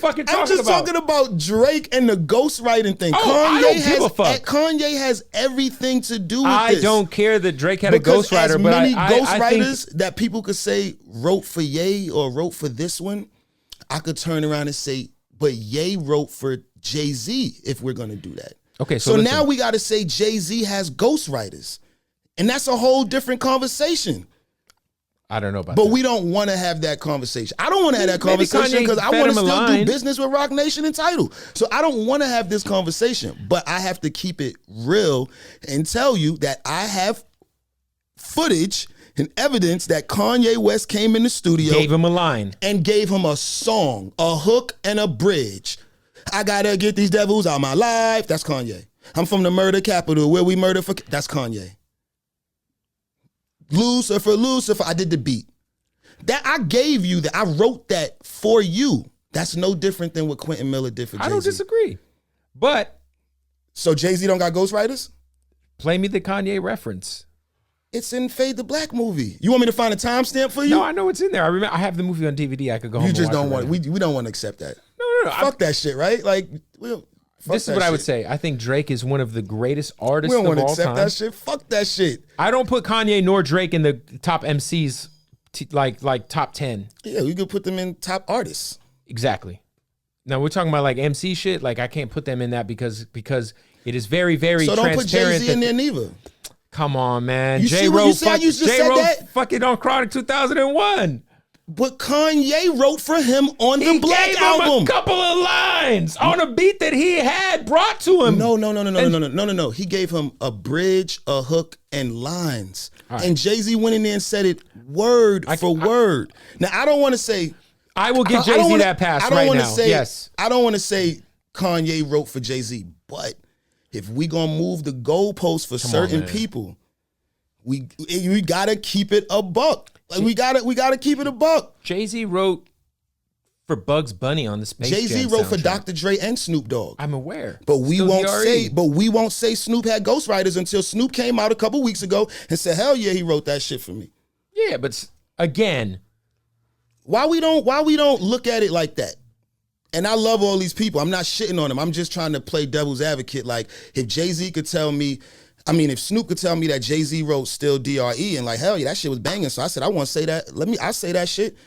fucking talking about? I'm just talking about Drake and the ghostwriting thing. I don't give a fuck. Kanye has everything to do with this. I don't care that Drake had a ghostwriter, but many I ghostwriters think that people could say wrote for Ye or wrote for this one, I could turn around and say, but Ye wrote for Jay-Z if we're going to do that. Okay, so now we got to say Jay-Z has ghostwriters. And that's a whole different conversation. I don't know about but that. we don't want to have that conversation. I don't want to have that conversation because I want to still do business with Rock Nation and Tidal. So I don't want to have this conversation, but I have to keep it real and tell you that I have footage and evidence that Kanye West came in the studio, gave him a line, and gave him a song, a hook, and a bridge. I gotta get these devils out of my life. That's Kanye. I'm from the murder capital where we murder for. That's Kanye. Lucifer, I did the beat. That I gave you, that I wrote that for you. That's no different than what Quentin Miller did for Jay-Z. I don't disagree. But so Jay-Z don't got ghostwriters? Play me the Kanye reference. It's in Fade the Black movie. You want me to find a timestamp for you? No, I know it's in there. I remember I have the movie on DVD. I could go home. You just and watch don't want it. we don't want to accept that. No. Fuck that shit, right? Like this is what I would say. I think Drake is one of the greatest artists of all time. We don't want to accept time. that shit. Fuck that shit. I don't put Kanye nor Drake in the top MCs, like top 10. Yeah, we could put them in top artists. Exactly. Now we're talking about like MC shit. Like I can't put them in that because it is very, very so transparent. So don't put Jay-Z in there neither. Come on, man. Jay wrote fucking on Chronic 2001. But Kanye wrote for him on the Black album. He gave him a couple of lines on a beat that he had brought to him. No. He gave him a bridge, a hook, and lines. Right. And Jay-Z went in there and said it word for word. Now, I don't want to say... I will give Jay-Z that pass right now. Yes. I don't want to say Kanye wrote for Jay-Z, but if we going to move the goalposts for certain people, we got to keep it a buck. Like we gotta keep it a buck. Jay-Z wrote for Bugs Bunny on the Space Jam Jay-Z wrote soundtrack. for Dr. Dre and Snoop Dogg. I'm aware. But we won't say Snoop had ghostwriters until Snoop came out a couple weeks ago and said, hell yeah, he wrote that shit for me. Yeah, but again, why we don't look at it like that? And I love all these people. I'm not shitting on them. I'm just trying to play devil's advocate. Like if Jay-Z could tell me, if Snoop could tell me that Jay-Z wrote Still DRE and like, hell yeah, that shit was banging. So I said, I want to say that. I'll say that shit.